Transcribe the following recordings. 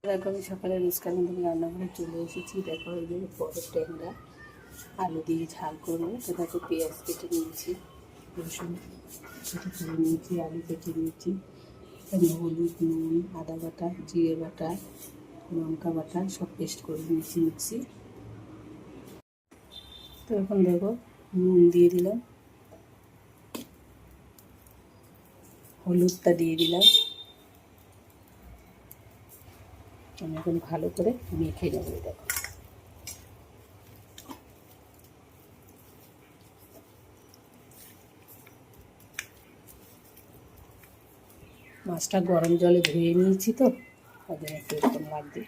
দেখো আমি সকালে রোজকার মধ্যে রান্না করে চলে এসেছি। দেখো এই যে পরের ট্যাংরা আলু দিয়ে ঝাল করবো। তো দেখো পেঁয়াজ কেটে নিয়েছি, রসুন কেটে করে নিয়েছি, আলু কেটে নিয়েছি, হলুদ, নুন, আদা বাটা, জিরে বাটা, লঙ্কা বাটা সব পেস্ট করে নিয়েছি মিক্সি। তো এখন দেখো নুন দিয়ে দিলাম, হলুদটা দিয়ে দিলাম। আমি এখন ভালো করে মেখে নেবো। দেখো মাছটা গরম জলে ধুয়ে নিয়েছি, তো তাদের একটু এরকম লাগবে।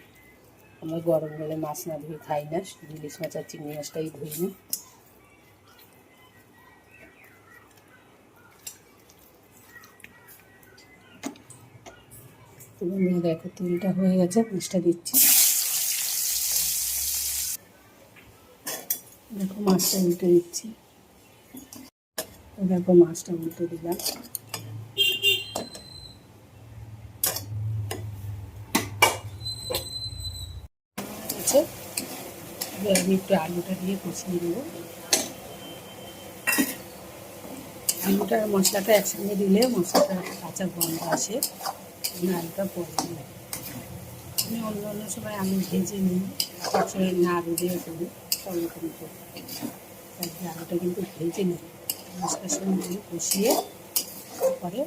আমরা গরম জলে মাছ না ধুয়ে খাই না, ইলিশ মাছ আর চিংড়ি মাছটাই ধুই নিই। তো বন্ধুরা দেখো তেলটা হয়ে গেছে, মাছটা দিচ্ছি। দেখো মাছটা উল্টে দিচ্ছি। দেখো মাছটা উল্টে দিলাম। আচ্ছা, আমি একটু আলুটা দিয়ে কষিয়ে দেবো। আলুটা আর মশলাটা একসঙ্গে দিলে মশলাটা কাঁচা গন্ধ আসে, আলুটা পরে দিই। আমি অন্য অন্য সময় আলু ভেজে নিই, সবসময় না ভেজেও করি, সব রকম করি। তারপরে আলুটা কিন্তু ভেজে নিই, মশলার সঙ্গে দিয়ে কষিয়ে তারপরে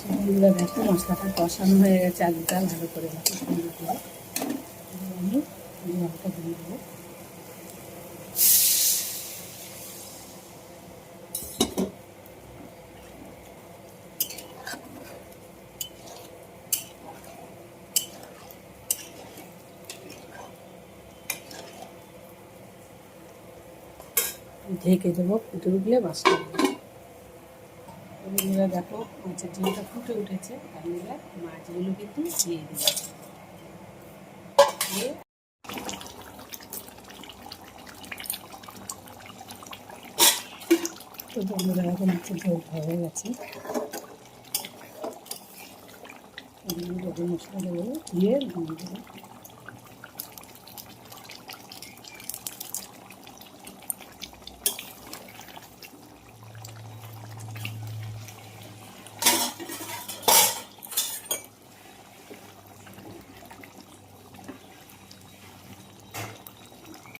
বন্ধুরা দেখো মশলাটা কষানো হয়ে গেছে, আলুটা ভালো করে দেখো সুন্দর করে। আমি জলটা দিয়ে দেবো। ঢেকে দেবো, ফুটে উঠলে মাছটা দেবো। বন্ধুরা দেখো মাছের ঝোলটা ফুটে উঠেছে, আমি এবার মাছগুলো কিন্তু দিয়ে দেবো। দিয়ে তো বন্ধুরা এখন মাছের ঝোল হয়ে গেছে, গরম মশলা দেবো, দিয়ে দিয়ে দেবো।